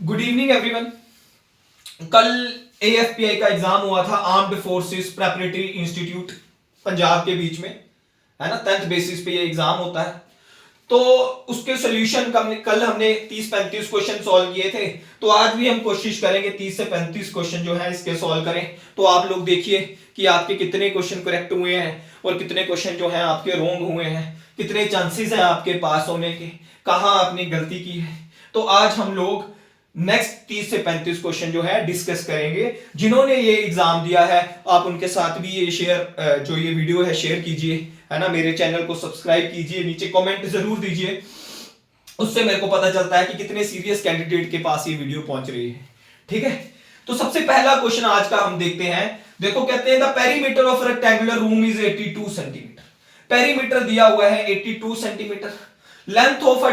Good evening everyone. कल एएफपीआई का exam हुआ था, armed forces preparatory institute Punjab के बीच में, है ना। 10th बेसिस पे ये एग्जाम होता है। तो उसके सोल्यूशन कल हमने 30-35 क्वेश्चन सॉल्व किए थे। तो आज भी हम कोशिश करेंगे 30 से 35 क्वेश्चन जो है इसके सॉल्व करें। तो आप लोग देखिए कि आपके कितने क्वेश्चन करेक्ट हुए हैं और कितने क्वेश्चन जो है आपके रॉन्ग हुए हैं, कितने चांसेस हैं आपके पास होने के, कहां आपने गलती की है। तो आज हम लोग नेक्स्ट 30 से 35 क्वेश्चन जो है डिस्कस करेंगे। जिन्होंने ये एग्जाम दिया है आप उनके साथ भी ये शेयर, जो ये वीडियो है शेयर कीजिए, है ना। मेरे चैनल को सब्सक्राइब कीजिए, नीचे कमेंट जरूर दीजिए, उससे मेरे को पता चलता है कि कितने सीरियस कैंडिडेट के पास ये वीडियो पहुंच रही है। ठीक है, तो सबसे पहला क्वेश्चन आज का हम देखते हैं। देखो, कहते हैं the perimeter of rectangular room is 82 centimetre. Perimeter दिया हुआ है 82 centimetre. Length of a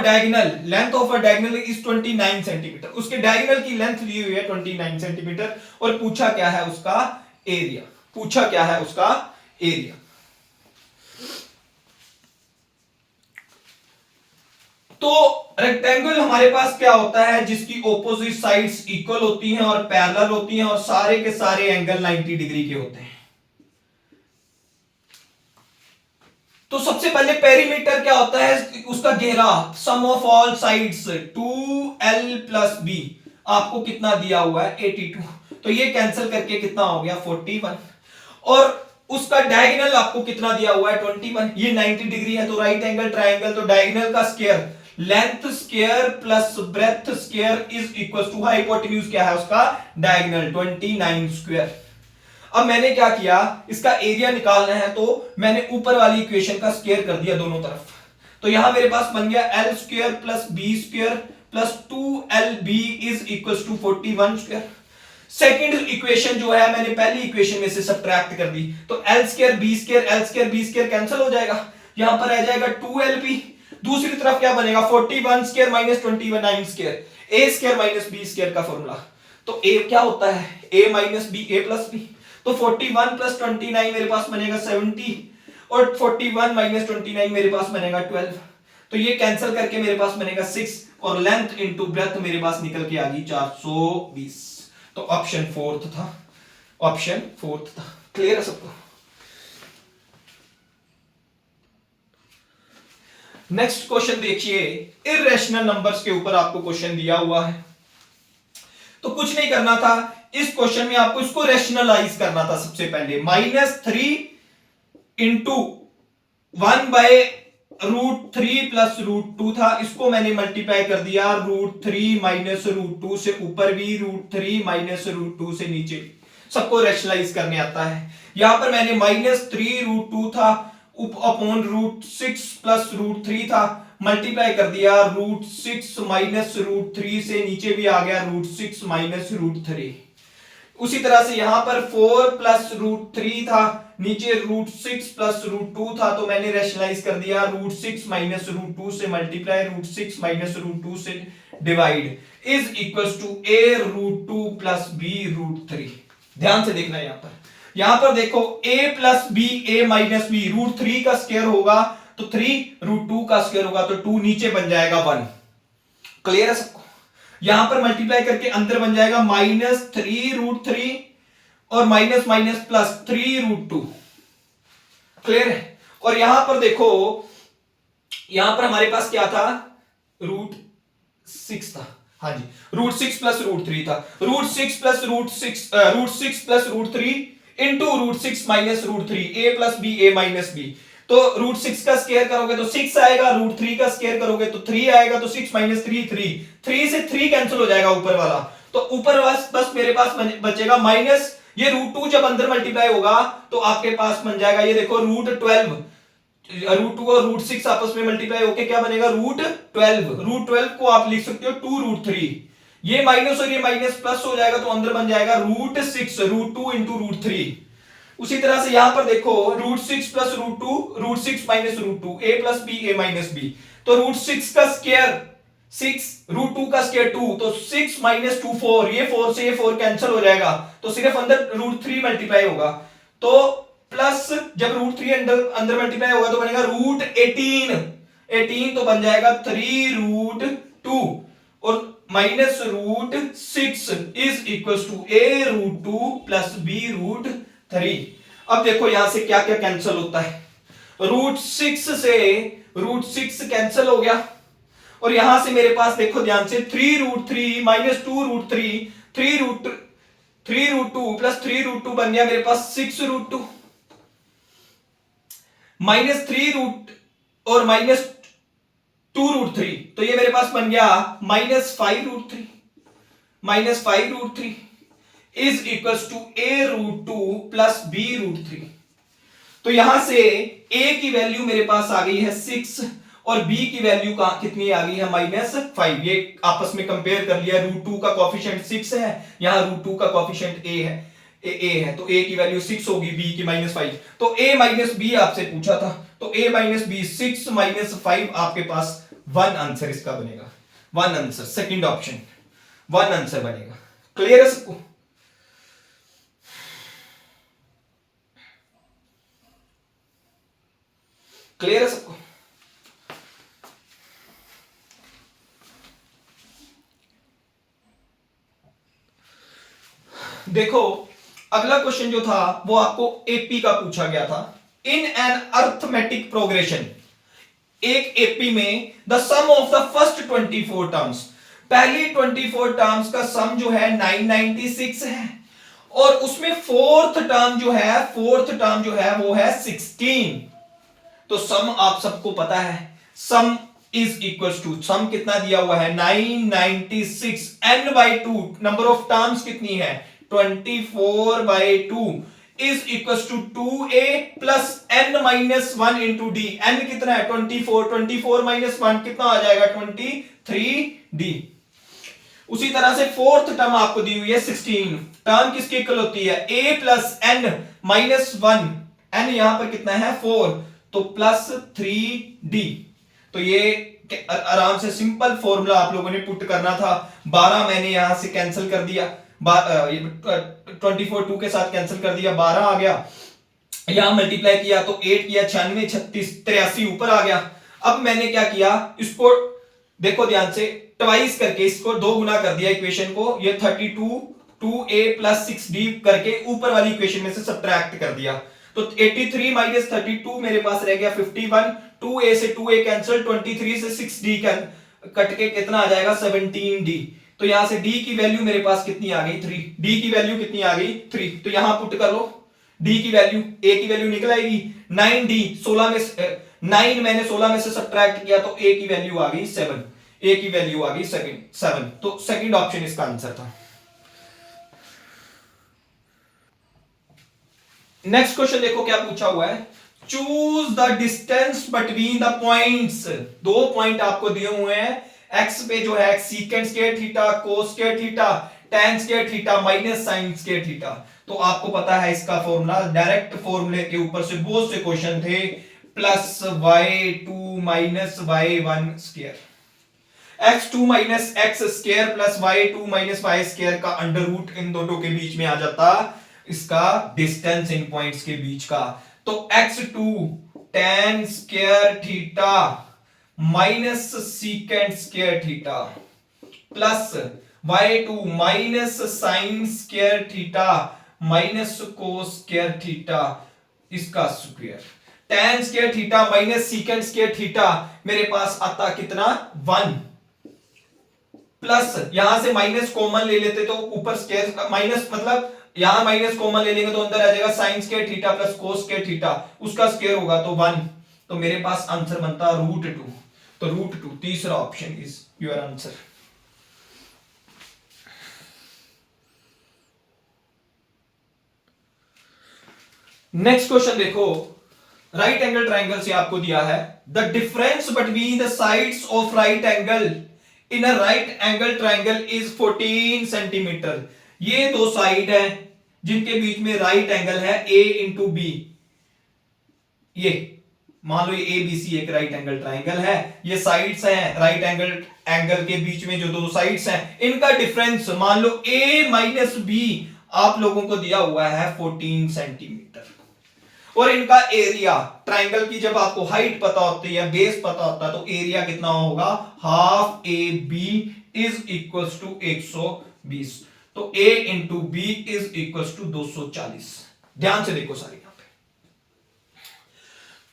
diagonal is 29 centimetre. उसके डायगोनल की लेंथ ली हुई है 29 सेंटीमीटर और पूछा क्या है उसका एरिया। तो रेक्टेंगल हमारे पास क्या होता है, जिसकी ऑपोजिट साइड्स इक्वल होती हैं और पैरेलल होती हैं और सारे के सारे एंगल 90 डिग्री के होते हैं। तो सबसे पहले पेरीमीटर क्या होता है, उसका घेरा, sum of all sides 2l + b। आपको कितना दिया हुआ है 82, तो ये कैंसिल करके कितना हो गया 41। और उसका डायगोनल आपको कितना दिया हुआ है 21। ये 90 डिग्री है तो राइट एंगल ट्राइंगल, तो डायगोनल का square length square plus breadth square is equal to hypotenuse क्या है उसका डायगोनल 29 स्क्वायर। अब मैंने क्या किया, इसका एरिया निकालना है तो मैंने ऊपर वाली इक्वेशन का स्क्वायर कर दिया दोनों तरफ। तो यहां मेरे पास बन गया l square plus B square plus 2lb is equal to 41 square. Second equation जो है मैंने पहली इक्वेशन में से सब्ट्रैक्ट कर दी, तो l square B square cancel हो जाएगा, यहां पर रह जाएगा 2lb। दूसरी तरफ क्या बनेगा 41 square minus 29 square, a square minus b square का फॉर्मूला। तो a क्या होता है a minus b a plus b। तो 41 प्लस 29 मेरे पास बनेगा 70 और 41 माइनस 29 मेरे पास बनेगा 12। तो ये कैंसिल करके मेरे पास बनेगा 6 और लेंथ इनटू ब्रेथ मेरे पास निकल के आ गई 420। तो ऑप्शन फोर्थ था। क्लियर है सबको? नेक्स्ट क्वेश्चन देखिए, इर्रेशनल नंबर्स के ऊपर आपको क्वेश्चन दिया हुआ है। तो कुछ नहीं करना था इस क्वेश्चन में, आपको इसको रेशनलाइज करना था। सबसे पहले -3 इंटू 1/√3 प्लस √2 था, इसको मैंने मल्टीप्लाई कर दिया √3 माइनस √2 से ऊपर भी, √3 माइनस √2 से नीचे, सबको रेशनलाइज करने आता है। यहां पर मैंने -3√2 था अपॉन √6 प्लस √3 था, मल्टीप्लाई कर दिया √6 माइनस √3 से नीचे भी आ गया √6 माइनस √3। उसी तरह से यहां पर 4 प्लस √3 था, नीचे √6 प्लस √2 था, तो मैंने रेशनलाइज कर दिया √6 माइनस √2 से मल्टीप्लाई, √6 माइनस √2 से divide is equals to a√2 plus b√3। ध्यान से देखना यहां पर देखो a plus b a minus b, √3 का स्क्वायर होगा तो 3, √2 का स्क्वायर होगा तो 2, नीचे बन जाएगा 1। क्लियर है सबको? यहां पर मल्टीप्लाई करके अंदर बन जाएगा -3√3 और माइनस माइनस प्लस 3√2। क्लियर है? और यहां पर देखो, यहां पर हमारे पास क्या था √6 था। हाँ जी, √6 प्लस √3 था, √6 plus √6 plus √3 into √6 minus √3, a plus b a minus b। तो √6 का स्क्वायर करोगे तो 6 आएगा, √3 का स्क्वायर करोगे तो 3 आएगा, तो 6 माइनस 3 3 से 3 कैंसिल हो जाएगा ऊपर वाला। तो ऊपर बस मेरे पास बचेगा माइनस ये √2, जब अंदर मल्टीप्लाई होगा तो आपके पास बन जाएगा, ये देखो √12, √2 और √6 आपस में मल्टीप्लाई होके क्या बनेगा √12 को आप लिख सकते हो 2√3। ये माइनस और ये माइनस प्लस हो जाएगा तो अंदर बन जाएगा √6 √2 इंटू √3। उसी तरह से यहां पर देखो √6 plus √2, √6 minus √2, a plus b a minus b। तो √6 का स्क्वायर 6, √2 का स्क्वायर 2, तो 6 माइनस 2 4, ये 4 से ये 4 कैंसिल हो जाएगा, तो सिर्फ अंदर √3 मल्टीप्लाई होगा। तो प्लस जब √3 अंदर मल्टीप्लाई होगा तो बनेगा √18, 18 तो बन जाएगा 3√2 और minus root 6 is equal to A root 2 plus B root 3। अब देखो यहां से क्या क्या कैंसिल होता है, रूट 6 से रूट 6 कैंसिल हो गया, और यहां से मेरे पास देखो ध्यान से 3 root 3 minus 2 root 3, 3 root 2 plus 3 root 2 बन गया मेरे पास 6 रूट 2, माइनस 3 रूट और माइनस 2 रूट 3, तो ये मेरे पास बन गया minus 5 root 3, minus 5 root 3 is equal to A root 2 plus B root 3। तो यहां से a की वैल्यू मेरे पास आ गई है 6 और b की वैल्यू का कितनी आ गई है -5। ये आपस में कंपेयर कर लिया, रूट 2 का कोएफिशिएंट 6 है, यहां रूट 2 का कोएफिशिएंट a है, तो a की वैल्यू 6 होगी, b की -5, तो a माइनस b आपसे पूछा था, तो a माइनस b 6 माइनस 5 आपके पास 1 आंसर इसका बनेगा, 1 आंसर, सेकंड ऑप्शन 1 आंसर बनेगा। क्लियर है सबको? क्लियर है सबको? देखो अगला क्वेश्चन जो था वो आपको एपी का पूछा गया था। इन एन अर्थमेटिक प्रोग्रेशन, एक एपी में the sum of the first 24 terms, पहली 24 टर्म्स का सम जो है 996 है, और उसमें फोर्थ टर्म जो है वो है 16। तो सम आप सबको पता है, sum is equal to, sum कितना दिया हुआ है 996, n by 2, number of terms कितनी है 24 by 2 is equal to 2a plus n minus 1 into d. n कितना है 24, 24 माइनस 1 कितना आ जाएगा 23d। उसी तरह से फोर्थ टर्म आपको दी हुई है 16, टर्म किसकी इक्वल होती है a plus n minus 1, n यहां पर कितना है 4, तो प्लस 3d। तो ये आराम से सिंपल फॉर्मूला आप लोगों ने पुट करना था, 12 मैंने यहां से कैंसिल कर दिया, 24 2 के साथ कैंसिल कर दिया, 12 आ गया, यहां मल्टीप्लाई किया तो 8 किया 96 36 83 ऊपर आ गया। अब मैंने क्या किया, इसको देखो ध्यान से, ट्वाइस करके इसको 2 गुना कर दिया इक्वेशन को, ये 32 2a प्लस 6d करके ऊपर वाली इक्वेशन में से सब्ट्रैक्ट कर दिया, तो 83 माइनस 32 मेरे पास रह गया 51, 2a से 2a कैंसिल, 23 से 6d कट के कितना आ जाएगा 17d। तो यहां से d की वैल्यू मेरे पास कितनी आ गई 3, d की वैल्यू कितनी आ गई 3, तो यहां पुट कर लो d की वैल्यू, a की वैल्यू निकल आएगी 9d, 16 में 9 मैंने 16 में से सब्ट्रैक्ट किया तो a की वैल्यू आ गई 7, a की वैल्यू आ गई 7, तो सेकंड ऑप्शन इसका आंसर था। नेक्स्ट क्वेश्चन देखो क्या पूछा हुआ है, choose the distance between the points, 2 point आपको दिए हुए हैं, x पे जो है सीकेंट स्क्वायर थीटा, कोस square theta, tan square theta minus sin square theta. तो आपको पता है इसका फॉर्मूला, डायरेक्ट फॉर्मूले के ऊपर से बहुत से क्वेश्चन थे, plus y2 minus y1 square, x2 minus x square plus y2 minus y square का अंडर रूट इन दोनों के बीच में आ जाता इसका डिस्टेंस इन पॉइंट्स के बीच का, तो x2 tan square theta minus secant square theta प्लस y2 minus sin square theta minus cos square theta इसका square, tan square theta minus secant square theta मेरे पास आता कितना 1, प्लस यहां से माइनस कॉमन ले लेते तो ऊपर स्क्वायर माइनस, मतलब यहां माइनस कॉमन ले लेंगे तो अंदर आ जाएगा sin square theta plus cos square theta, उसका स्क्वायर होगा तो 1, तो मेरे पास आंसर बनता √2, तो √2 तीसरा option is your answer. Next question देखो, राइट एंगल ट्राइंगल से आपको दिया है, the difference between the sides of right angle in a right angle triangle is 14 centimetre. ये 2 साइड है जिनके बीच में राइट एंगल है a इंटू बी, ये मान लो ये ABC एक राइट एंगल ट्राइंगल है, ये साइड्स हैं राइट एंगल के बीच में जो 2 साइड्स हैं इनका डिफरेंस मान लो a माइनस बी आप लोगों को दिया हुआ है 14 सेंटीमीटर, और इनका एरिया, ट्राइंगल की जब आपको हाइट पता होती है बेस पता होता है तो एरिया कितना होगा half AB is equal to 120। तो a into b is equal to 240। ध्यान से देखो सारे यहां पे,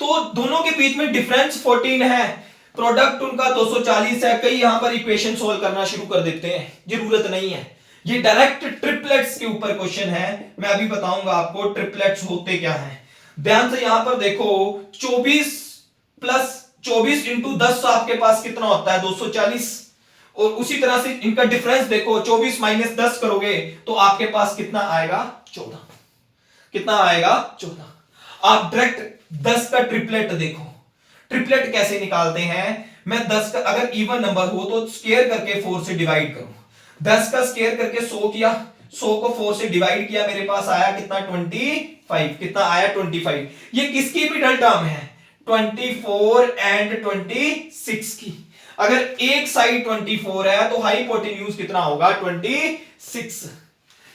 तो दोनों के बीच में डिफरेंस 14 है, प्रोडक्ट उनका 240 है। कई यहां पर इक्वेशन सोल्व करना शुरू कर देते हैं, जरूरत नहीं है। ये डायरेक्ट ट्रिपलेट्स के ऊपर क्वेश्चन है, मैं अभी बताऊंगा आपको ट्रिपलेट्स होते क्या हैं। ध्यान से यहां पर देखो, 24 प्लस 24 इंटू 10 आपके पास कितना होता है 240। और उसी तरह से इनका डिफरेंस देखो, 24 माइनस 10 करोगे तो आपके पास कितना आएगा 14। कितना आएगा 14। आप डायरेक्ट 10 का ट्रिपलेट देखो, ट्रिपलेट कैसे निकालते हैं। मैं 10 का अगर इवन नंबर हो तो स्क्वायर करके 4 से डिवाइड करूं। 10 का स्क्वायर करके 100 किया, 100 को 4 से डिवाइड किया, मेरे पास आया कितना 25। कितना आया 25। ये किसकी मिडल टर्म है 24 एंड 26 की। अगर एक साइड 24 है तो हाइपोटेन्यूज कितना होगा 26।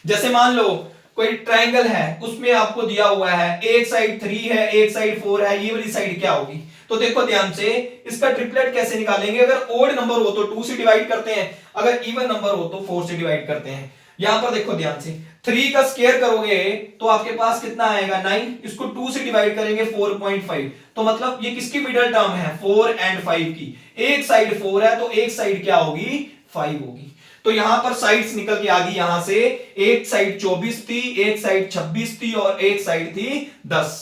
जैसे मान लो कोई ट्रायंगल है, उसमें आपको दिया हुआ है एक साइड 3 है, एक साइड 4 है, ये वाली साइड क्या होगी। तो देखो ध्यान से, इसका ट्रिपलेट कैसे निकालेंगे। अगर ओड नंबर हो तो 2 से डिवाइड करते हैं, अगर इवन नंबर हो तो 4 से डिवाइड करते हैं। यहां पर देखो ध्यान से, 3 का स्क्वायर करोगे तो आपके पास कितना आएगा 9, इसको 2 से डिवाइड करेंगे 4.5। तो मतलब ये किसकी मिडल टर्म है 4 एंड 5 की। एक साइड 4 है तो एक साइड क्या होगी 5 होगी। तो यहां पर साइड्स निकल के आ गई, यहां से एक साइड 24 थी, एक साइड 26 थी और एक साइड थी 10।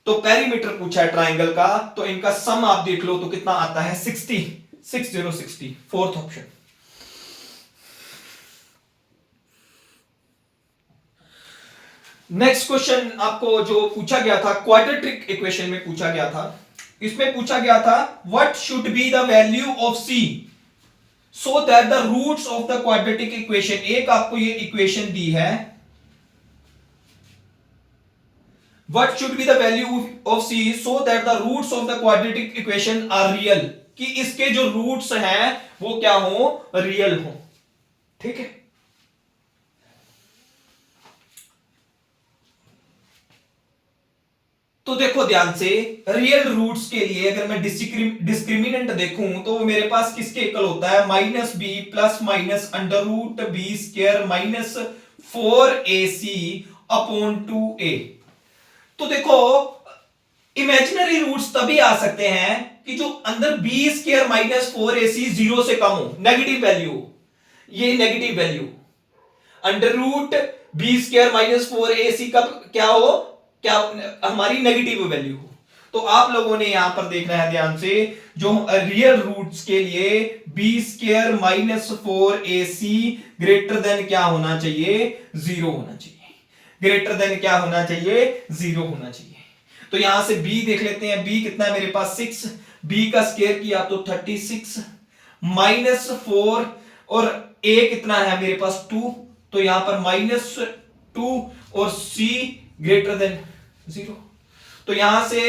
तो पेरीमीटर पूछा है ट्रायंगल का, तो इनका सम आप देख लो तो कितना आता है 60। 60 फोर्थ ऑप्शन। नेक्स्ट क्वेश्चन आपको जो पूछा गया था क्वाड्रेटिक इक्वेशन में पूछा गया था, इसमें पूछा गया था what should be the value of c so that the roots of the quadratic equation. एक आपको ये इक्वेशन दी है, what should be the value of c so that the roots of the quadratic equation are real, कि इसके जो roots हैं वो क्या हो रियल हो। ठीक है, तो देखो ध्यान से, रियल रूट्स के लिए अगर मैं डिस्क्रिमिनेंट देखूं तो वो मेरे पास किसके इक्वल होता है minus b plus minus under root b square minus 4ac upon 2a। तो देखो इमेजिनरी रूट्स तभी आ सकते हैं कि जो अंदर बी स्क्वायर माइनस 4ac 0 से कम हो, नेगेटिव वैल्यू, ये negative value. Under root b square minus 4ac कब क्या हो, क्या हमारी नेगेटिव वैल्यू हो। तो आप लोगों ने यहां पर देखना है ध्यान से, जो रियल रूट्स के लिए b square minus 4ac greater than क्या होना चाहिए 0 होना चाहिए, ग्रेटर देन क्या होना चाहिए 0 होना चाहिए। तो यहां से b देख लेते हैं, b कितना है मेरे पास 6, b का स्क्वायर किया तो 36 माइनस 4 और a कितना है मेरे पास 2, तो यहां पर माइनस 2 और c ग्रेटर देन 0। तो यहां से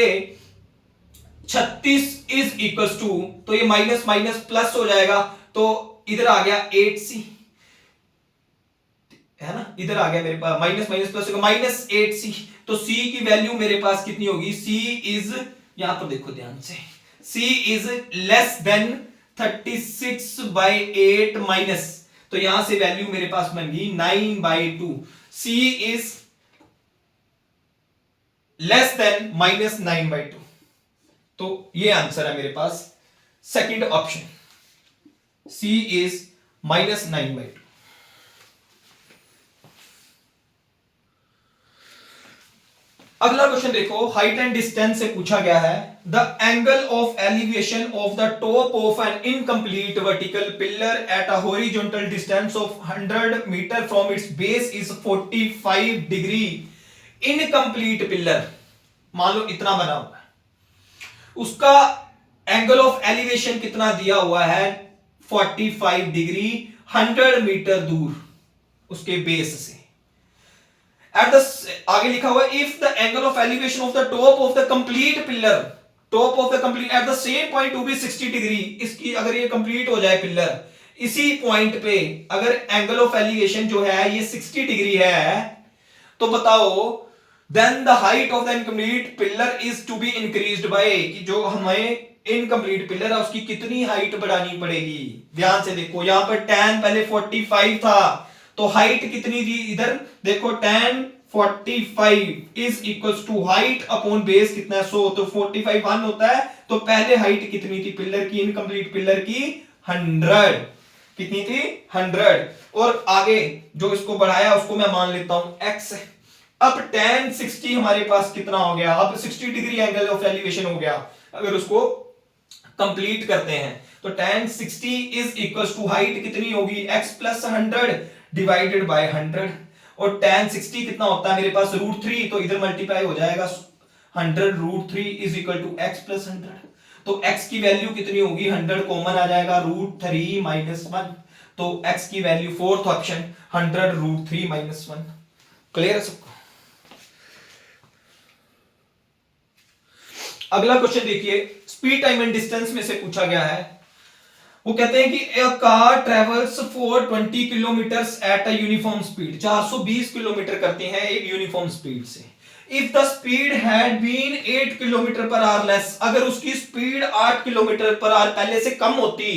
36 इज इक्वल्स टू, तो ये माइनस माइनस प्लस हो जाएगा, तो इधर आ गया 8c है ना, इधर आ गया मेरे पास माइनस माइनस प्लस होगा माइनस 8c। तो c की वैल्यू मेरे पास कितनी होगी, c इज, यहां पर देखो ध्यान से, c is less then 36/8 minus, तो यहां से वैल्यू मेरे पास बन गई 9/2। c is less than minus 9/2। तो ये आंसर है मेरे पास second option, c is minus 9/2। अगला क्वेश्चन देखो, हाइट एंड डिस्टेंस से पूछा गया है, the angle of elevation of the top of an incomplete vertical pillar at a horizontal distance of 100 metre from its base is 45 degree. Incomplete pillar मान लो इतना बना हुआ है, उसका एंगल ऑफ एलिवेशन कितना दिया हुआ है 45 डिग्री 100 मीटर दूर उसके बेस से। एट द आगे लिखा हुआ है if the angle of elevation of the top of the complete pillar, top of the complete at the same point to be 60 degree, इसकी अगर ये कंप्लीट हो जाए पिलर, इसी पॉइंट पे अगर एंगल ऑफ एलिवेशन जो है ये 60 डिग्री है, तो बताओ then the height of the incomplete pillar is to be increased by, कि जो हमें इनकम्प्लीट पिलर है, उसकी कितनी हाइट बढ़ानी पड़ेगी। ध्यान से देखो, यहां पर tan पहले 45 था, तो हाइट कितनी थी इधर देखो, tan 45 is equal to height upon base कितना है 100, तो 45 1 होता है, तो पहले हाइट कितनी थी पिलर की, इनकम्प्लीट पिलर की 100, कितनी थी 100, और आगे जो इसको बढ़ाया उसको मैं मान लेता हूं x है। अब tan 60 हमारे पास कितना हो गया, अब 60 डिग्री एंगल ऑफ एलिवेशन हो गया, अगर उसको कंप्लीट करते हैं तो tan 60 is equal to height कितनी होगी x प्लस 100 डिवाइडेड बाय 100, और tan 60 कितना होता है मेरे पास √3, तो इधर मल्टीप्लाई हो जाएगा 100 √3 is equal to x plus 100, तो x की वैल्यू कितनी होगी 100 कॉमन आ जाएगा √3 माइनस 1, तो x की value fourth option 100 √3 minus 1। Clear है सबको। अगला क्वेश्चन देखिए, स्पीड टाइम एंड डिस्टेंस में से पूछा गया है। वो कहते हैं कि a car travels for 20 kilometre at a uniform speed, 420 kilometre करते हैं एक यूनिफॉर्म स्पीड से। If the speed had been 8 kilometre per hour less, अगर उसकी स्पीड 8 किलोमीटर पर आवर पहले से कम होती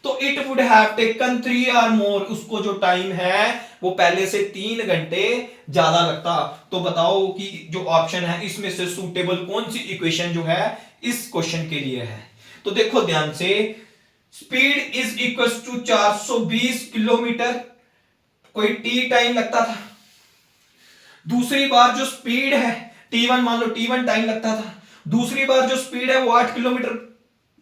तो it would have taken 3 hour more, उसको जो टाइम है वो पहले से 3 घंटे ज्यादा लगता। तो बताओ कि जो ऑप्शन है इसमें से सूटेबल कौन सी इक्वेशन जो है इस क्वेश्चन के लिए है। तो देखो ध्यान से, speed is equal to 420 kilometre, कोई टी टाइम लगता था, दूसरी बार जो स्पीड है t1 मान लो t1 टाइम लगता था, दूसरी बार जो स्पीड है वो 8 किलोमीटर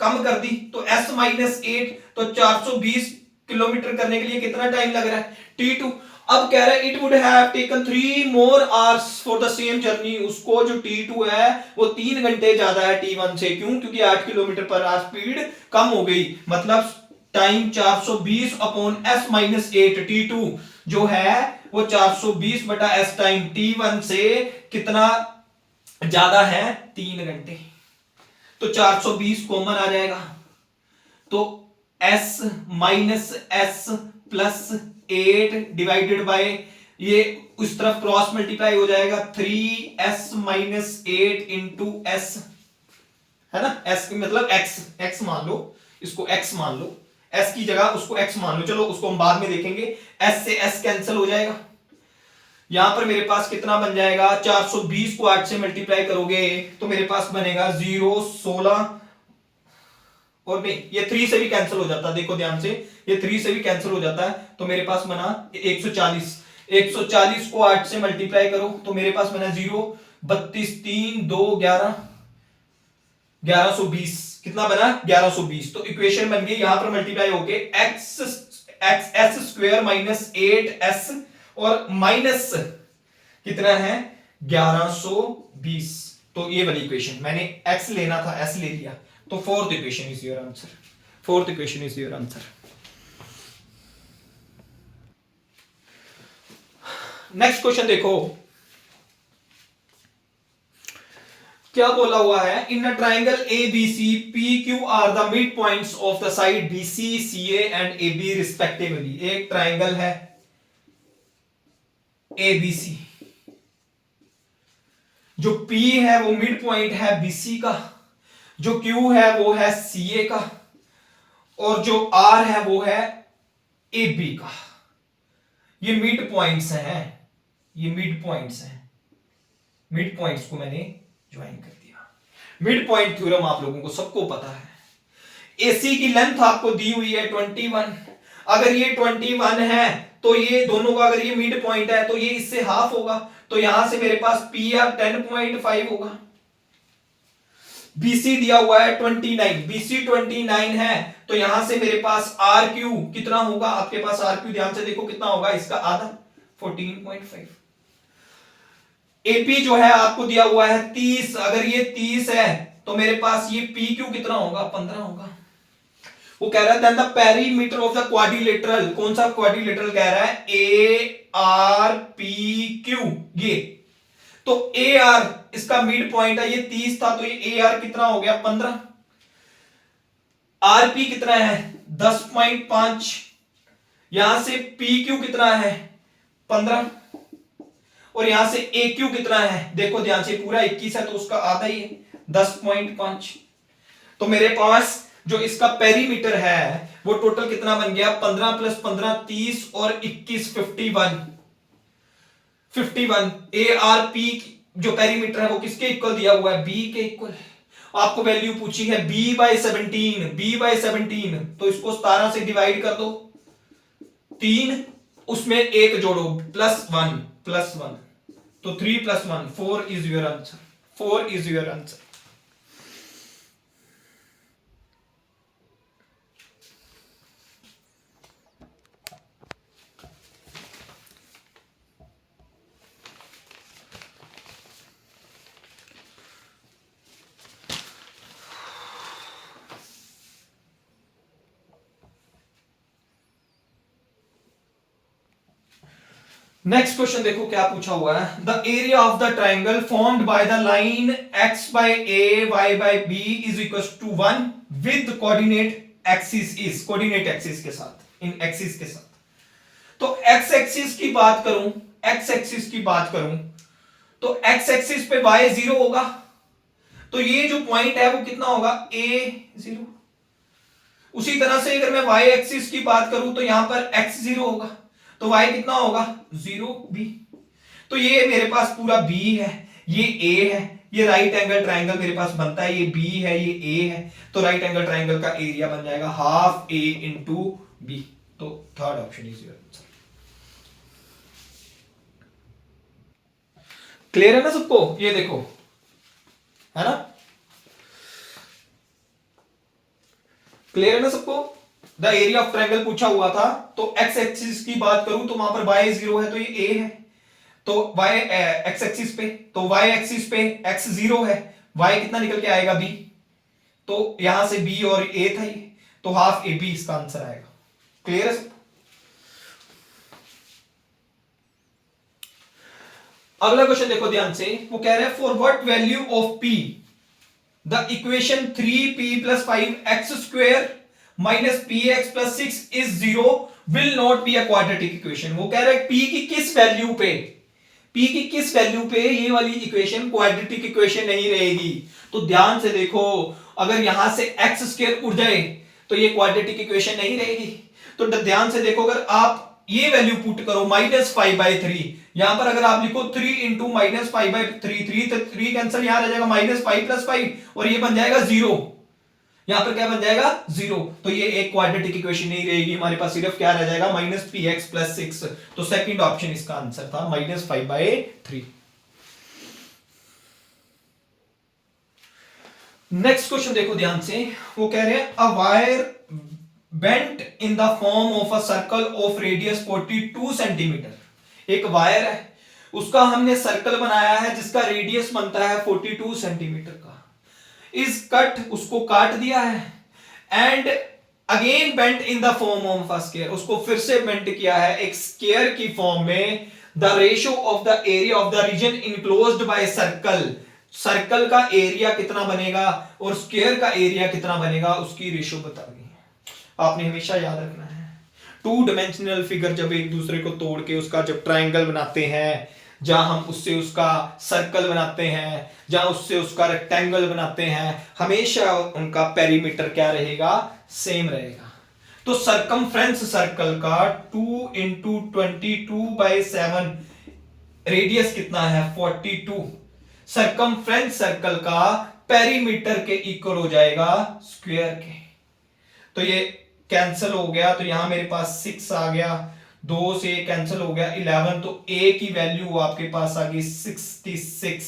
कम कर दी तो s माइनस 8, तो 420 किलोमीटर करने के लिए कितना टाइम लग रहा है t2। अब कह रहा है it would have taken 3 more hours for the same journey, उसको जो t2 है वो 3 घंटे ज्यादा है t1 से, क्यों, क्योंकि 8 किलोमीटर पर आवर स्पीड कम हो गई, मतलब time 420 upon s minus 8, t2 जो है वो 420 बटा s टाइम t1 से कितना ज्यादा है 3 घंटे, तो 420 कॉमन आ जाएगा, तो s minus S plus 8 divided by ये उस तरफ क्रॉस मल्टीप्लाई हो जाएगा 3s माइनस 8 इंटू एस, है ना, s मतलब x मान लो, इसको x मान लो, s की जगह उसको x मान लो, चलो उसको हम बाद में देखेंगे, s से s कैंसिल हो जाएगा, यहां पर मेरे पास कितना बन जाएगा 420 को 8 से मल्टीप्लाई करोगे तो मेरे पास बनेगा 0 16, और नहीं ये 3 से भी कैंसिल हो जाता है, देखो ध्यान से ये 3 से भी कैंसिल हो जाता है, तो मेरे पास बना 140, 140 को 8 से मल्टीप्लाई करो तो मेरे पास बना 0 32 3 2 11 1120, कितना बना 1120, तो इक्वेशन बन गई, यहां पर मल्टीप्लाई होके x स्क्वायर माइनस 8s और माइनस कितना है 1120, तो ये वाली इक्वेशन, मैंने x लेना था s ले लिया, तो fourth equation is your answer, fourth equation is your answer. Next question देखो क्या बोला हुआ है, in a triangle ABC PQ R the mid points of the side BC CA and AB respectively. एक ट्राइंगल है ABC, जो P है वो मिड पॉइंट है BC का, जो Q है वो है CA का, और जो R है वो है AB का। ये मिड पॉइंट्स हैं, ये मिड पॉइंट्स हैं, मिड पॉइंट्स को मैंने ज्वाइन कर दिया। मिड पॉइंट थ्योरम आप लोगों को सबको पता है। AC की लेंथ आपको दी हुई है 21, अगर ये 21 है तो ये दोनों का, अगर ये मिड पॉइंट है तो ये इससे हाफ होगा, तो यहां से मेरे पास PR 10.5 होगा। BC दिया हुआ है 29, BC 29 है तो यहां से मेरे पास RQ कितना होगा, आपके पास RQ ध्यान से देखो कितना होगा, इसका आधा 14.5। AP जो है आपको दिया हुआ है 30, अगर ये 30 है तो मेरे पास ये PQ कितना होगा 15 होगा। वो कह रहा है the perimeter of the quadrilateral, कौन सा क्वाड्रिलेटरल कह रहा है ARPQ, ये तो AR इसका मिड पॉइंट है, ये 30 था तो ये AR कितना हो गया 15, RP कितना है 10.5, यहां से PQ कितना है 15, और यहां से AQ कितना है, देखो ध्यान से पूरा 21 है तो उसका आधा ही है 10.5, तो मेरे पास जो इसका पेरीमीटर है वो टोटल कितना बन गया, 15 प्लस 15 30 और 21 51। 51 ए आर पी जो पेरीमीटर है वो किसके इक्वल दिया हुआ है, बी के इक्वल। आपको वैल्यू पूछी है b/17, b/17, तो इसको 17 से डिवाइड कर दो, 3 उसमें एक जोड़ो, +1, तो 3 + 1 4 is your answer, 4 is your answer. Next question देखो क्या पूछा हुआ है, the area of the triangle formed by the line x/a y/b is equal to 1 with coordinate axis is, coordinate axis के साथ, इन एक्सिस के साथ। तो x एक्सिस की बात करूं, x एक्सिस की बात करूं तो x एक्सिस पे y 0 होगा, तो ये जो पॉइंट है वो कितना होगा, a 0। उसी तरह से अगर मैं y एक्सिस की बात करूं तो यहां पर x 0 होगा, तो y कितना होगा, 0 b। तो ये मेरे पास पूरा b है, ये a है, ये राइट एंगल ट्राइंगल मेरे पास बनता है, ये b है, ये a है, तो राइट एंगल ट्राइंगल का एरिया बन जाएगा हाफ a इंटू b। तो third option is your answer. Clear है ना सबको, ये देखो, है ना, क्लियर है ना सबको। द एरिया ऑफ ट्रायंगल पूछा हुआ था, तो एक्स एक्सिस की बात करूं तो वहां पर y 0 है, तो ये a है, तो y एक्स एक्सिस पे, तो y एक्सिस पे x 0 है, y कितना निकल के आएगा b, तो यहां से b और a था ये, तो हाफ a b इसका आंसर आएगा। क्लियर है सब। अगला क्वेश्चन देखो ध्यान से, वो कह रहे हैं for what value of p the equation 3p + 5x² - px + 6 is 0 will not be a quadratic equation. वो कह रहे हैं p की किस वैल्यू पे, p की किस वैल्यू पे ये वाली इक्वेशन क्वाड्रेटिक इक्वेशन नहीं रहेगी। तो ध्यान से देखो, अगर यहां से x² उड़ जाए तो ये क्वाड्रेटिक इक्वेशन नहीं रहेगी। तो ध्यान से देखो, अगर आप ये वैल्यू पुट करो -5/3, यहां पर अगर आप लिखो 3 × -5/3, 3 तो 3 कैंसिल, यहां रह जाएगा -5 + 5 और ये बन जाएगा 0। यहां पर क्या बन जाएगा, 0। तो ये एक क्वाड्रेटिक इक्वेशन नहीं रहेगी, हमारे पास सिर्फ क्या रह जाएगा, -px + 6। तो सेकंड ऑप्शन इसका आंसर था -5/3। नेक्स्ट क्वेश्चन देखो ध्यान से, वो कह रहे हैं a wire bent in the form of a circle of radius 42 centimetre. एक वायर है, उसका हमने सर्कल बनाया है जिसका रेडियस बनता है 42 सेंटीमीटर का। इस कट, उसको काट दिया है, and again bent in the form of a square, उसको फिर से बेंट किया है एक स्क्वायर की फॉर्म में। The ratio of the area of the region enclosed by circle, circle का एरिया कितना बनेगा और स्क्वायर का एरिया कितना बनेगा, उसकी रेशियो बतानी है। आपने हमेशा याद रखना है, 2 डायमेंशनल फिगर जब एक दूसरे को तोड़ के उसका जब ट्राइंगल बनाते हैं, जहां हम उससे उसका सर्कल बनाते हैं, जहां उससे उसका रेक्टेंगल बनाते हैं, हमेशा उनका पेरीमीटर क्या रहेगा, सेम रहेगा। तो सरकमफ्रेंस सर्कल का 2 × 22/7 रेडियस कितना है, 42। सरकमफ्रेंस सर्कल का पेरीमीटर के इक्वल हो जाएगा स्क्वायर के। तो ये कैंसिल हो गया, तो यहां मेरे पास 6 आ गया, 2 से कैंसिल हो गया 11, तो a की वैल्यू आपके पास आ गई 66।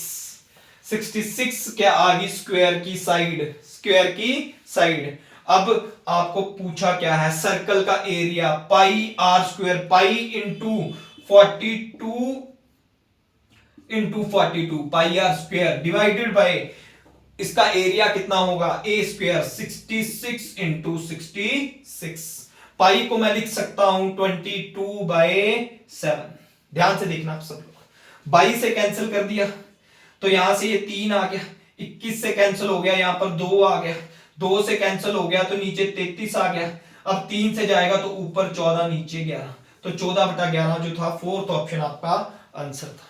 66 क्या आ गई, स्क्वायर की साइड, स्क्वायर की साइड। अब आपको पूछा क्या है, सर्कल का area πr², pi into 42 into 42 πr² divided by इसका एरिया कितना होगा, a², 66 × 66। पाई को मैं लिख सकता हूं 22/7। ध्यान से देखना आप सब लोग, 22 से कैंसिल कर दिया तो यहां से ये 3 आ गया, 21 से कैंसिल हो गया, यहां पर 2 आ गया, 2 से कैंसिल हो गया तो नीचे 33 आ गया। अब 3 से जाएगा तो ऊपर 14, नीचे 11, तो 14/11 जो था फोर्थ ऑप्शन आपका आंसर था।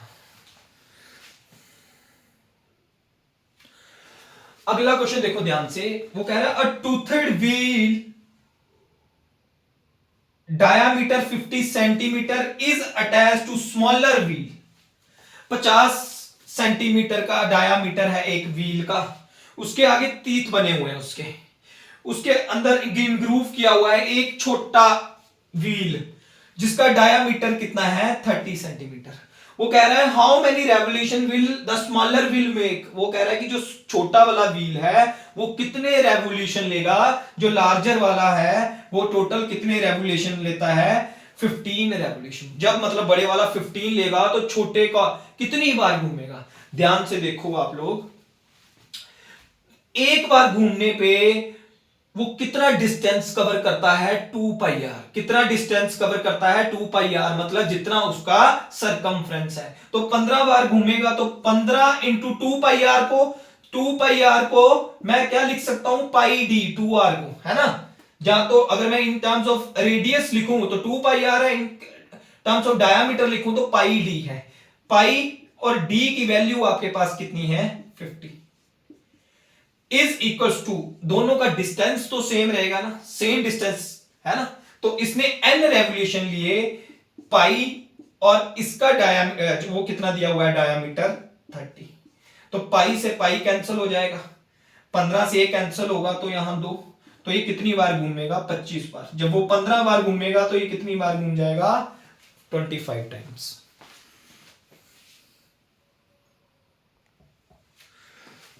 अगला क्वेश्चन देखो ध्यान से, वो कह रहा है a toothed wheel diameter 50 centimetre is attach to smaller wheel. 50 centimetre का डायामीटर है एक व्हील का, उसके आगे तीत बने हुए हैं, उसके अंदर ग्रूव किया हुआ है एक छोटा व्हील जिसका डायामीटर कितना है 30 सेंटीमीटर। वो कह रहा है how many revolution will the smaller wheel make. वो कह रहा है कि जो छोटा वाला व्हील है वो कितने रेवोल्यूशन लेगा, जो लार्जर वाला है वो टोटल कितने रेवोल्यूशन लेता है 15 रेवोल्यूशन। जब मतलब बड़े वाला 15 लेगा तो छोटे का कितनी बार घूमेगा। ध्यान से देखो आप लोग, एक बार घूमने पे वो कितना डिस्टेंस कवर करता है 2 पाई आर। कितना डिस्टेंस कवर करता है 2 पाई आर, मतलब जितना उसका सरकमफ्रेंस है। तो 15 बार घूमेगा तो 15 इंटू 2 पाई आर को, 2 पाई आर को मैं क्या लिख सकता हूं पाई डी 2 आर को, है ना। जहां तो अगर मैं इन टर्म्स ऑफ रेडियस लिखूं तो 2 पाई आर है, इन टर्म्स ऑफ डायमीटर लिखूं तो पाई डी है। पाई और डी की वैल्यू आपके पास कितनी है 50 इज इक्वल्स टू, दोनों का डिस्टेंस तो सेम रहेगा ना, सेम डिस्टेंस है ना। तो इसने n रेवोल्यूशन लिए पाई और इसका वो कितना दिया हुआ है डायामीटर 30। तो पाई से पाई कैंसिल हो जाएगा, 15 से 1 कैंसिल होगा तो यहां 2, तो ये कितनी बार घूमेगा 25 बार। जब वो 15 बार घूमेगा तो ये कितनी बार घूम जाएगा 25 टाइम्स।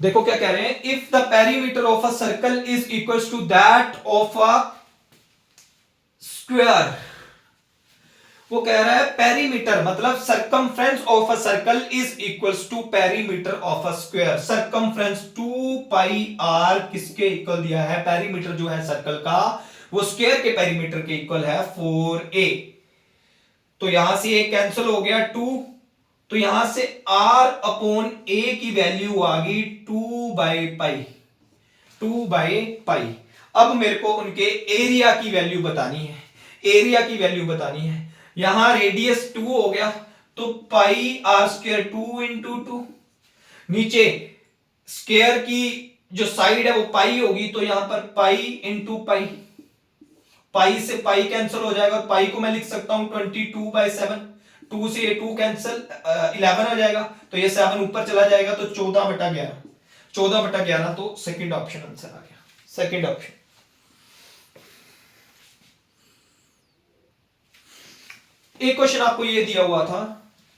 देखो क्या कह रहे हैं, if the perimeter of a circle is equals to that of a square. वो कह रहा है पेरीमीटर मतलब circumference of a circle is equals to perimeter of a square. Circumference 2 pi r किसके इक्वल दिया है, पेरीमीटर जो है सर्कल का वो स्क्वायर के पेरीमीटर के इक्वल है 4a। तो यहां से ये कैंसिल हो गया 2, तो यहां से r अपॉन a की वैल्यू आ गई 2 बाई पाई, 2 बाई पाई। अब मेरे को उनके एरिया की वैल्यू बतानी है, एरिया की वैल्यू बतानी है। यहां रेडियस 2 हो गया तो पाई आर स्क्वायर 2 इंटू 2, नीचे स्क्वायर की जो साइड है वो पाई होगी तो यहां पर पाई इंटू पाई, पाई से पाई कैंसिल हो जाएगा, पाई को मैं लिख सकता हूं 22/7। 2 से ये 2 कैंसिल 11 हो जाएगा, तो ये 7 ऊपर चला जाएगा तो 14/11, 14/11। तो सेकंड ऑप्शन आंसर आ गया, सेकंड ऑप्शन। एक क्वेश्चन आपको ये दिया हुआ था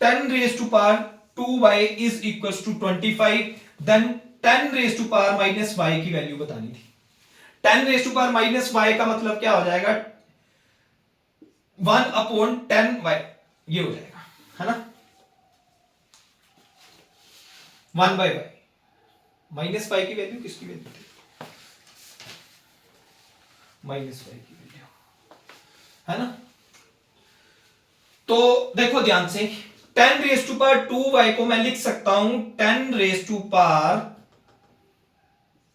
10 raise to power 2y is equals to 25, then 10 raise to power minus y की वैल्यू बतानी थी। 10 raise to power minus y का मतलब क्या हो जाएगा 1/10y, ये हो जाएगा, है ना। 1/y माइनस y की वैल्यू किसकी वैल्यू थी, माइनस y की वैल्यू, है ना। तो देखो ध्यान से 10 रेज टू पावर 2y को मैं लिख सकता हूं 10 raise to power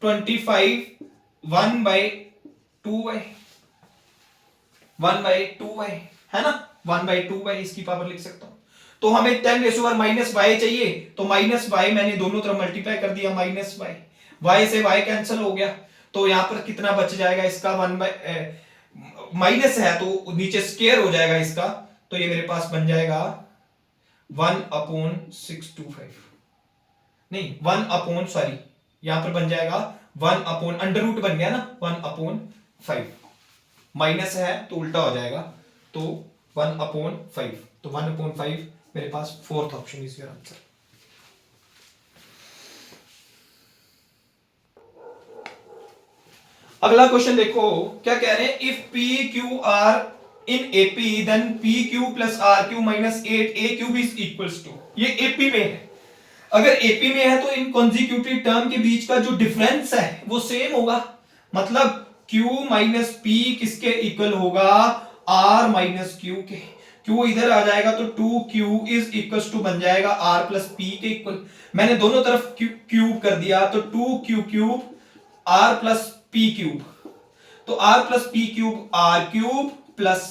25 1/2y, 1/2y, है ना। 1/2y इसकी पावर लिख सकता हूं। तो हमें 10 raise to power minus y चाहिए, तो माइनस y मैंने दोनों तरफ मल्टीप्लाई कर दिया, माइनस y से y कैंसिल हो गया, तो यहां पर कितना बच जाएगा इसका 1 माइनस है तो नीचे स्क्वायर हो जाएगा इसका, तो ये मेरे पास बन जाएगा 1/625, नहीं 1 सॉरी यहां पर बन जाएगा 1 अंडर रूट बन गया ना 1/5, माइनस है तो उल्टा हो जाएगा, तो 1/5, तो 1/5 मेरे पास fourth option is your answer. अगला क्वेश्चन देखो क्या कह रहे हैं, if P Q R in AP then P Q plus R Q minus 8 A cube is equals to. ये एपी में है, अगर एपी में है तो इन कॉन्जिक्यूटिव टर्म के बीच का जो डिफरेंस है वो सेम होगा, मतलब q माइनस पी किसके इक्वल होगा r माइनस क्यू के। q इधर आ जाएगा तो 2q इज इक्वल्स टू बन जाएगा r प्लस p के इक्वल। मैंने दोनों तरफ क्यूब कर दिया तो 2q cube r plus p cube, तो r plus p cube r cube plus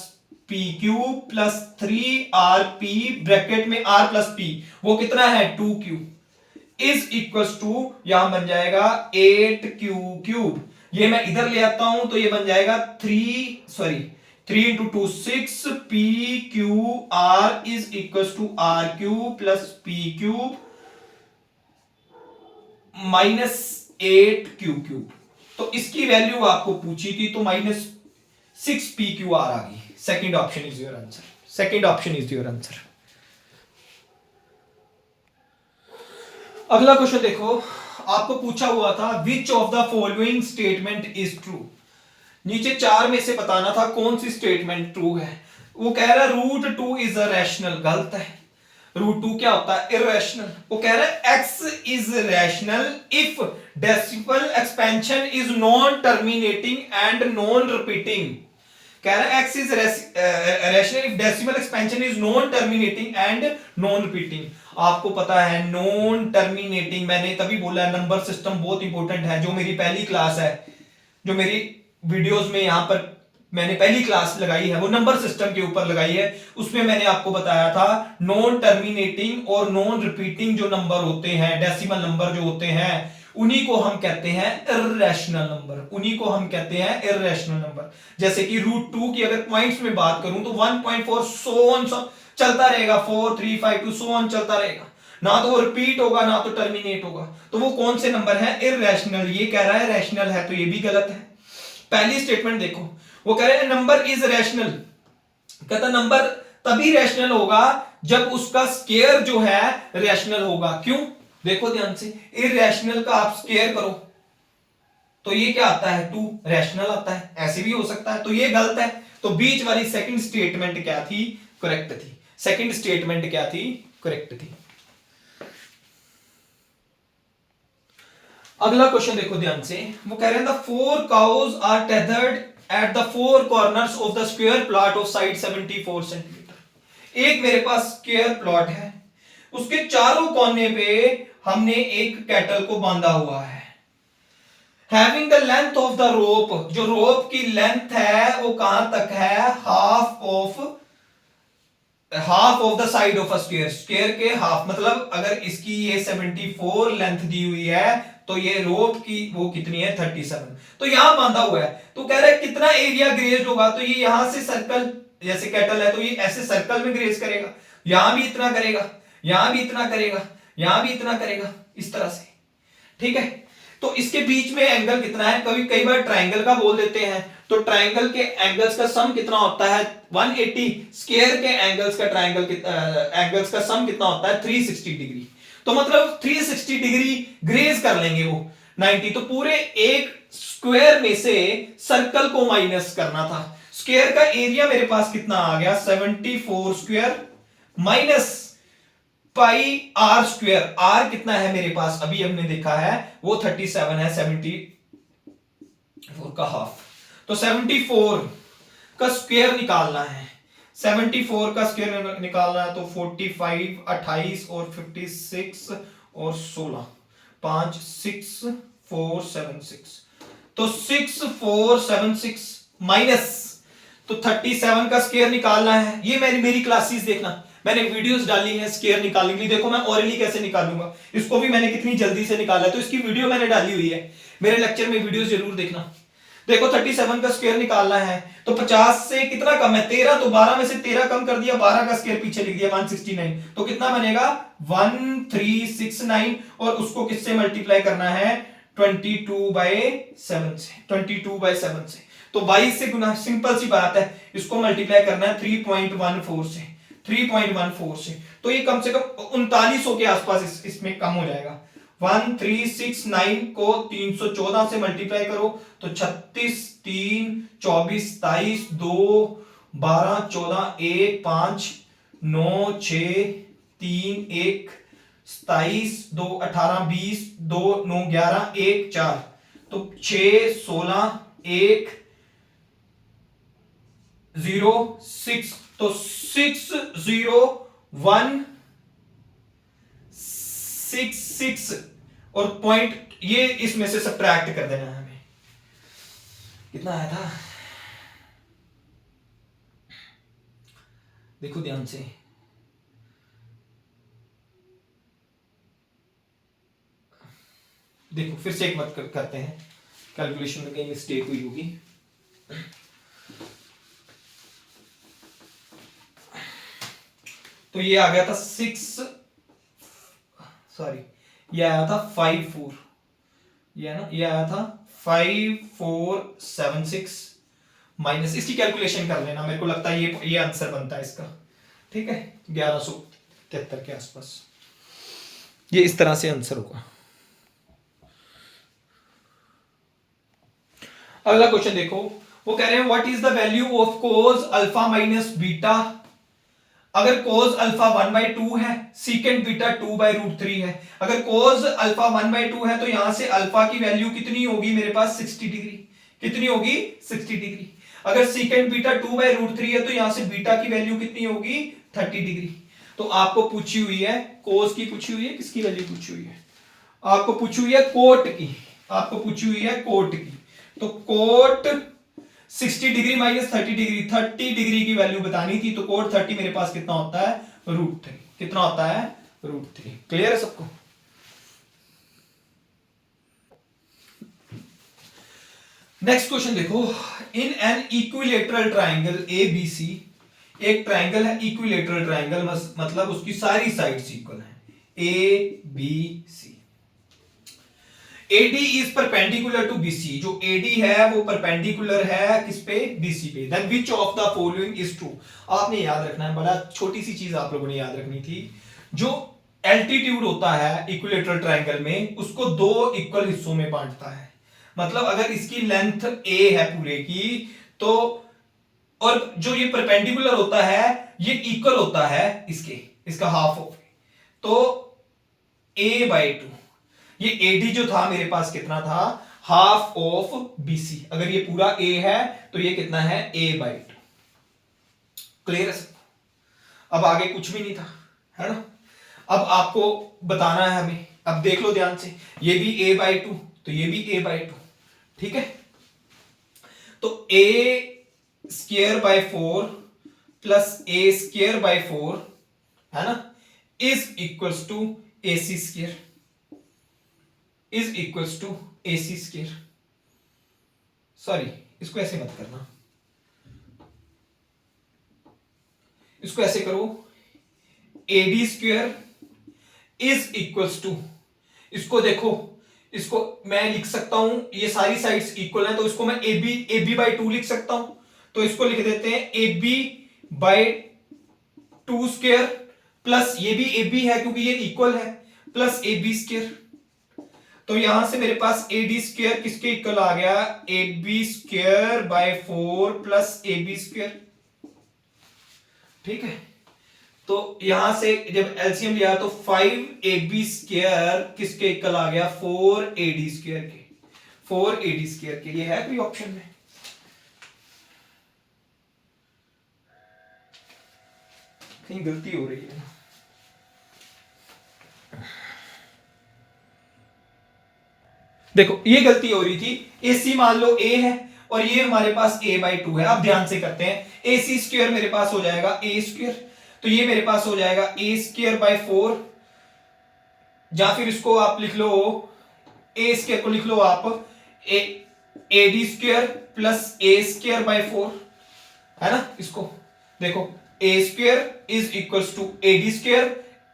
p cube plus 3rp bracket में r प्लस p वो कितना है 2q, इज इक्वल्स टू, यहां बन जाएगा 8q क्यूब, ये मैं इधर ले आता हूं तो ये बन जाएगा 3 into 2 6 p q r is equals to r cube plus p cube minus 8q cube. तो इसकी वैल्यू आपको पूछी थी तो -6 PQR आ गई। Second option is your answer, second option is your answer. अगला क्वेश्चन देखो, आपको पूछा हुआ था विच of the following statement is true. नीचे 4 में से बताना था कौन सी स्टेटमेंट ट्रू है। वो कह रहा है √2 इज अ रैशनल, गलत है। √2 क्या होता है? इररेशनल। वो कह रहा है x is rational if decimal expansion is non terminating and non repeating. कह रहा है x is rational if decimal expansion is non terminating and non repeating. आपको पता है नॉन टर्मिनेटिंग, मैंने तभी बोला है नंबर सिस्टम बहुत इंपॉर्टेंट है। जो मेरी पहली क्लास है, जो मेरी वीडियोस में यहां पर मैंने पहली क्लास लगाई है वो नंबर सिस्टम के ऊपर लगाई है, उसमें मैंने आपको बताया था नॉन टर्मिनेटिंग और नॉन रिपीटिंग जो नंबर होते हैं, डेसिमल नंबर जो होते हैं, उन्हीं को हम कहते हैं इररेशनल नंबर, उन्हीं को हम कहते हैं इररेशनल नंबर। जैसे कि √2 की अगर पॉइंट्स में बात करूं तो 1.4 सो ऑन चलता रहेगा, 4 3 5 2 सो ऑन चलता रहेगा, ना तो वो रिपीट होगा ना तो टर्मिनेट होगा। तो वो कौन से नंबर है? इररेशनल। ये कह रहा है रैशनल है, तो ये भी गलत है। पहली स्टेटमेंट देखो, वो कह रहे हैं नंबर इज रैशनल। कहता नंबर तभी रैशनल होगा जब उसका स्क्वायर जो है रैशनल होगा। क्यों? देखो ध्यान से, इररेशनल का आप स्क्वायर करो तो ये क्या आता है? 2 रैशनल आता है। ऐसे भी हो सकता है, तो ये गलत है। तो बीच वाली सेकंड स्टेटमेंट क्या थी? करेक्ट थी। सेकंड स्टेटमेंट क्या थी? करेक्ट थी। अगला क्वेश्चन देखो ध्यान से, वो कह रहे हैं the 4 cows are tethered at the 4 corners of the square plot of side 74 centimetre. एक मेरे पास स्क्वायर प्लॉट है, उसके चारों कोने पे हमने एक कैटल को बांधा हुआ है। Having the length of the rope, जो रोप की लेंथ है वो कहां तक है? Half of the side of a square, square के हाफ, मतलब अगर इसकी ये 74 लेंथ दी हुई है तो ये रोप की वो कितनी है? 37। तो यहां बांधा हुआ है, तो कह रहा है कितना एरिया ग्रेज होगा? तो ये यहां से सर्कल, जैसे कैटल है तो ये ऐसे सर्कल में ग्रेज करेगा, यहां भी इतना करेगा, यहां भी इतना करेगा, यहां भी इतना करेगा, इस तरह से। ठीक है, तो इसके बीच में एंगल कितना है? कभी कई बार ट्राइंगल का बोल देते हैं, तो ट्राइंगल के एंगल्स का सम कितना होता है? 180। स्क्वायर के एंगल्स का एंगल्स का सम कितना होता है? 360 डिग्री। तो मतलब 360 डिग्री ग्रेज कर लेंगे वो 90। तो पूरे एक स्क्वायर में से सर्कल को माइनस करना था। स्क्वायर का एरिया मेरे पास कितना आ गया? 74 square minus pi r square. R कितना है मेरे पास? अभी हमने देखा है वो 37 है, 74 का हाफ। तो 74 का स्क्वायर निकालना है, 74 का स्क्वायर निकालना है तो 45 28 और 56 और 16 5 6 4 7 6, तो 6 4 7 6 माइनस, तो 37 का स्क्वायर निकालना है। ये मेरी क्लासेस देखना, मैंने वीडियोस डाली हैं स्क्वायर निकालने के लिए। देखो मैं ओरली कैसे निकालूंगा, इसको भी मैंने कितनी जल्दी से निकाला, तो इसकी वीडियो मैंने डाली हुई है, मेरे लेक्चर में वीडियोस जरूर देखना। देखो 37 का स्क्वायर निकालना है तो 50 से कितना कम है? 13, तो 12 में से 13 कम कर दिया, 12 का स्क्वायर पीछे लिख दिया 169, तो कितना बनेगा? 1369। और उसको किससे मल्टीप्लाई करना है? 22/7 से, 22/7 से। तो 22 से गुना, सिंपल सी बात है, इसको मल्टीप्लाई करना है 3.14 से, 3.14 से। तो ये कम से कम 3900 के आसपास इसमें कम हो जाएगा। 1369 को 314 से मल्टीप्लाई करो तो 36 3 24 27 2 12 14 1 5 9 6 3 1 27 2 18 20 2 9 11 1 4, तो 6 16 1 0 6, तो 60166 और पॉइंट ये इसमें से सब्ट्रैक्ट कर देना है हमें। कितना आया था? देखो ध्यान से, देखो फिर से एक बात करते हैं, कैलकुलेशन में कहीं मिस्टेक हुई होगी। तो ये आ गया था ये आया था 5 4, ये है ना, ये आया था 5476 माइनस, इसकी कैलकुलेशन कर लेना, मेरे को लगता है ये आंसर बनता है इसका, ठीक है, 1173 के आसपास, ये इस तरह से आंसर होगा। अगला क्वेश्चन देखो, वो कह रहे हैं what is the value of cos alpha minus beta. अगर कोस अल्फा 1/2 है, सीकेंट बीटा 2/√3 है। अगर कोस अल्फा 1/2 है तो यहां से अल्फा की वैल्यू कितनी होगी मेरे पास 60 डिग्री, कितनी होगी 60 डिग्री। अगर सीकेंट बीटा 2/√3 है तो यहां से बीटा की वैल्यू कितनी होगी 30 डिग्री। तो आपको पूछी हुई है कोस की, पूछी हुई है किसकी वैल्यू पूछी हुई है, आपको पूछी हुई है कोट की, आपको पूछी हुई है कोट की। तो cot 60 degree minus 30 degree, 30 degree की वैल्यू बतानी थी, तो कोट 30 मेरे पास कितना होता है √3, कितना होता है √3। क्लियर है सबको। नेक्स्ट क्वेश्चन देखो, in an equilateral triangle ABC, एक ट्राइंगल है इक्विलेटरल ट्राइंगल, मतलब उसकी सारी साइड्स इक्वल हैं, ABC, AD is perpendicular to BC, जो AD है वो परपेंडिकुलर है किस पे BC पे। Then which of the following is true. आपने याद रखना है, बड़ा छोटी सी चीज आप लोगों ने याद रखनी थी, जो एल्टीट्यूड होता है इक्विलेटरल ट्राइंगल में उसको दो इक्वल हिस्सों में बांटता है। मतलब अगर इसकी लेंथ A है पूरे की, तो और जो ये परपेंडिकुलर होता है ये इक्वल होता है इसका हाफ ऑफ, तो A/2, ये AD जो था मेरे पास कितना था हाफ ऑफ BC। अगर ये पूरा A है तो ये कितना है A/2। क्लियर है। अब आगे कुछ भी नहीं था, है ना। अब आपको बताना है हमें, अब देख लो ध्यान से, ये भी A/2 तो ये भी A/2, ठीक है। तो A² 4 + A² 4 है ना, is equals to AC², is equals to AC²। Sorry, इसको ऐसे मत करना, इसको ऐसे करो, AD² इज इक्वल्स टू, इसको देखो, इसको मैं लिख सकता हूं, ये सारी साइड्स इक्वल हैं तो इसको मैं AB/2 लिख सकता हूं। तो इसको लिख देते हैं AB/2² प्लस ये भी AB है क्योंकि ये इक्वल है, प्लस AB²। तो यहां से मेरे पास AD² किसके इक्वल आ गया, AB² 4 + AB², ठीक है। तो यहां से जब एलसीएम लिया तो 5AB² किसके इक्वल आ गया 4AD² के, 4AD² के। ये है कोई ऑप्शन में, कहीं गलती हो रही है। देखो ये गलती हो रही थी, AC मान लो A है और ये हमारे पास A/2 है। अब ध्यान से करते हैं, AC² मेरे पास हो जाएगा A², तो ये मेरे पास हो जाएगा A² 4, या फिर इसको आप लिख लो, A² को लिख लो आप AD² प्लस A² 4, है ना। इसको देखो A² is equals to AD²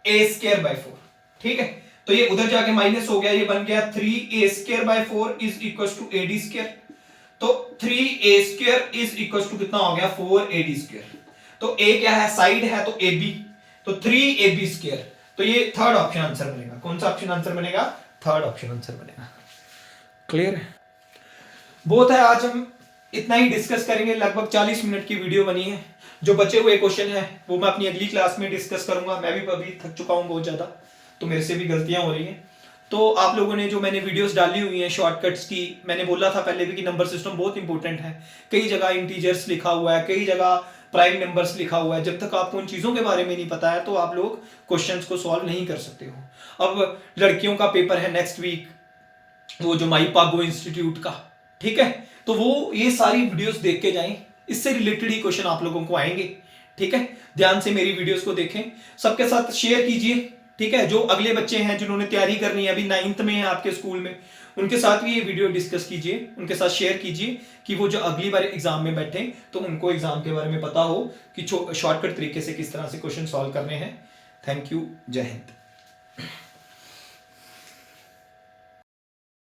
A² 4, ठीक है। तो ये उधर जाके माइनस हो गया, ये बन गया 3A² 4 is equals to AD²। तो 3A² इज इक्वल्स टू कितना हो गया 4AD²। तो A क्या है, साइड है, तो AB, तो 3AB²। तो ये थर्ड ऑप्शन आंसर बनेगा। कौन सा ऑप्शन आंसर बनेगा, थर्ड ऑप्शन आंसर बनेगा। क्लियर है। बहुत है, आज हम इतना ही डिस्कस करेंगे। लगभग 40 मिनट की वीडियो बनी है। जो बचे हुए क्वेश्चन है वो मैं अपनी अगली क्लास में डिस्कस करूंगा। मैं भी अभी थक चुका हूं बहुत ज्यादा, तो मेरे से भी गलतियां हो रही हैं। तो आप लोगों ने जो मैंने वीडियोस डाली हुई हैं शॉर्टकट्स की, मैंने बोला था पहले भी कि नंबर सिस्टम बहुत इंपॉर्टेंट है। कई जगह इंटीजर्स लिखा हुआ है, कई जगह प्राइम नंबर्स लिखा हुआ है। जब तक आपको उन चीजों के बारे में नहीं पता है तो आप लोग क्वेश्चंस को सॉल्व नहीं कर सकते हो। अब लड़कियों का पेपर है नेक्स्ट वीक, वो जो माई पागो इंस्टीट्यूट का, ठीक है। तो वो ये सारी वीडियोस देख के जाएं, इससे रिलेटेड ही क्वेश्चन आप लोगों को आएंगे, ठीक है। ध्यान से मेरी वीडियोस को देखें, सबके साथ शेयर कीजिए, ठीक है, जो अगले बच्चे हैं जिन्होंने तैयारी करनी है, अभी 9th में है आपके स्कूल में, उनके साथ भी ये वीडियो डिस्कस कीजिए, उनके साथ शेयर कीजिए कि वो जो अगली बार एग्जाम में बैठे तो उनको एग्जाम के बारे में पता हो कि शॉर्टकट तरीके से किस तरह से क्वेश्चन सॉल्व करने हैं। थैंक यू, जय हिंद।